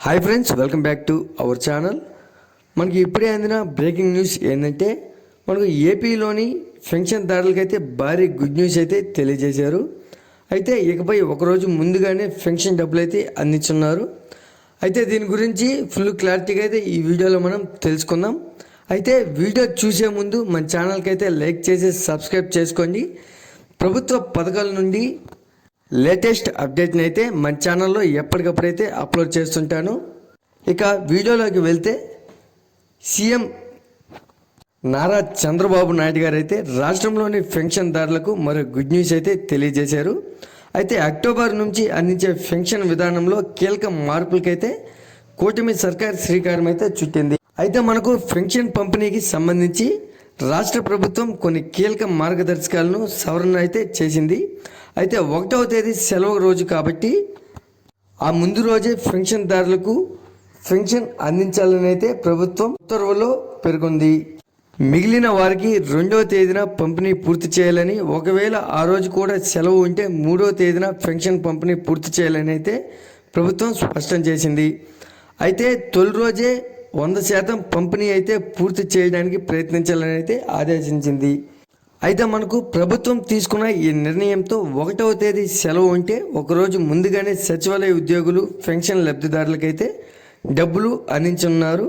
Hi friends, welcome back to our channel. మనకి ఇప్పుడే అందిన బ్రేకింగ్ న్యూస్ ఏంటంటే మనకు ఏపీలోని పెన్షన్దారులకైతే భారీ గుడ్ న్యూస్ అయితే తెలియజేశారు. అయితే ఇకపై ఒకరోజు ముందుగానే పెన్షన్ డబ్బులు అయితే అందించున్నారు. అయితే దీని గురించి ఫుల్ క్లారిటీగా అయితే ఈ వీడియోలో మనం తెలుసుకుందాం. అయితే వీడియో చూసే ముందు మన ఛానల్కి అయితే లైక్ చేసి సబ్స్క్రైబ్ చేసుకోండి. ప్రభుత్వ పథకాల నుండి లేటెస్ట్ అప్డేట్ని అయితే మన ఛానల్లో ఎప్పటికప్పుడైతే అప్లోడ్ చేస్తుంటాను. ఇక వీడియోలోకి వెళ్తే సీఎం నారా చంద్రబాబు నాయుడు గారు అయితే రాష్ట్రంలోని పెన్షన్దారులకు మరో గుడ్ న్యూస్ అయితే తెలియజేశారు. అయితే అక్టోబర్ నుంచి అందించే పెన్షన్ విధానంలో కీలక మార్పులకైతే కూటమి సర్కార్ శ్రీకారం అయితే చుట్టింది. అయితే మనకు పెన్షన్ పంపిణీకి సంబంధించి రాష్ట్ర ప్రభుత్వం కొన్ని కీలక మార్గదర్శకాలను సవరణ అయితే చేసింది. అయితే 1వ తేదీ సెలవు రోజు కాబట్టి ఆ ముందు రోజే పెన్షన్దారులకు పెన్షన్ అందించాలని అయితే ప్రభుత్వం ఉత్తర్వుల్లో పేర్కొంది. మిగిలిన వారికి 2వ తేదీన పంపిణీ పూర్తి చేయాలని, ఒకవేళ ఆ రోజు కూడా సెలవు ఉంటే 3వ తేదీన పెన్షన్ పంపిణీ పూర్తి చేయాలని అయితే ప్రభుత్వం స్పష్టం చేసింది. అయితే తొలి రోజే 100% పంపిణీ అయితే పూర్తి చేయడానికి ప్రయత్నించాలని అయితే ఆదేశించింది. అయితే మనకు ప్రభుత్వం తీసుకున్న ఈ నిర్ణయంతో 1వ తేదీ సెలవు ఉంటే ఒకరోజు ముందుగానే సచివాలయ ఉద్యోగులు పెన్షన్ లబ్ధిదారులకైతే డబ్బులు అందించనున్నారు.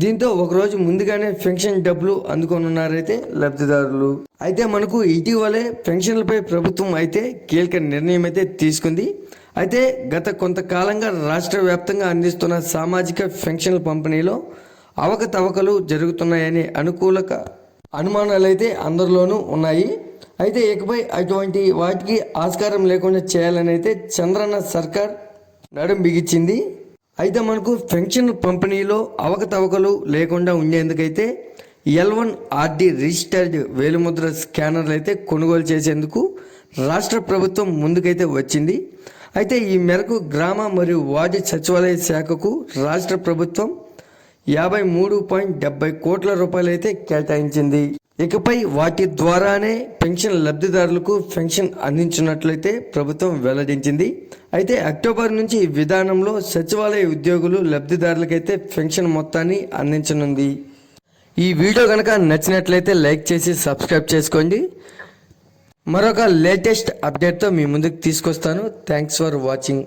దీంతో ఒకరోజు ముందుగానే పెన్షన్ డబ్బులు అందుకోనున్నారైతే లబ్ధిదారులు. అయితే మనకు ఇటీవలే పెన్షన్లపై ప్రభుత్వం అయితే కీలక నిర్ణయం అయితే తీసుకుంది. అయితే గత కొంతకాలంగా రాష్ట్ర వ్యాప్తంగా అందిస్తున్న సామాజిక పెన్షన్ల పంపిణీలో అవకతవకలు జరుగుతున్నాయనే అనుమానాలు అయితే అందరిలోనూ ఉన్నాయి. అయితే ఇకపై అటువంటి వాటికి ఆస్కారం లేకుండా చేయాలని అయితే చంద్రన్న సర్కార్ నడుం బిగించింది. అయితే మనకు పెన్షన్ పంపిణీలో అవకతవకలు లేకుండా ఉండేందుకైతే L1RD రిజిస్టర్డ్ వేలిముద్ర స్కానర్లు అయితే కొనుగోలు చేసేందుకు రాష్ట్ర ప్రభుత్వం ముందుకైతే వచ్చింది. అయితే ఈ మేరకు గ్రామ మరియు వార్డు సచివాలయ శాఖకు రాష్ట్ర ప్రభుత్వం 53.70 కోట్ల రూపాయలు అయితే కేటాయించింది. ఇకపై వాటి ద్వారానే పెన్షన్ లబ్ధిదారులకు పెన్షన్ అందించినట్లయితే ప్రభుత్వం వెల్లడించింది. అయితే అక్టోబర్ నుంచి ఈ విధానంలో సచివాలయ ఉద్యోగులు లబ్ధిదారులకైతే పెన్షన్ మొత్తాన్ని అందించనుంది. ఈ వీడియో కనుక నచ్చినట్లయితే లైక్ చేసి సబ్స్క్రైబ్ చేసుకోండి. మరొక లేటెస్ట్ అప్డేట్తో మీ ముందుకు తీసుకొస్తాను. Thanks for watching.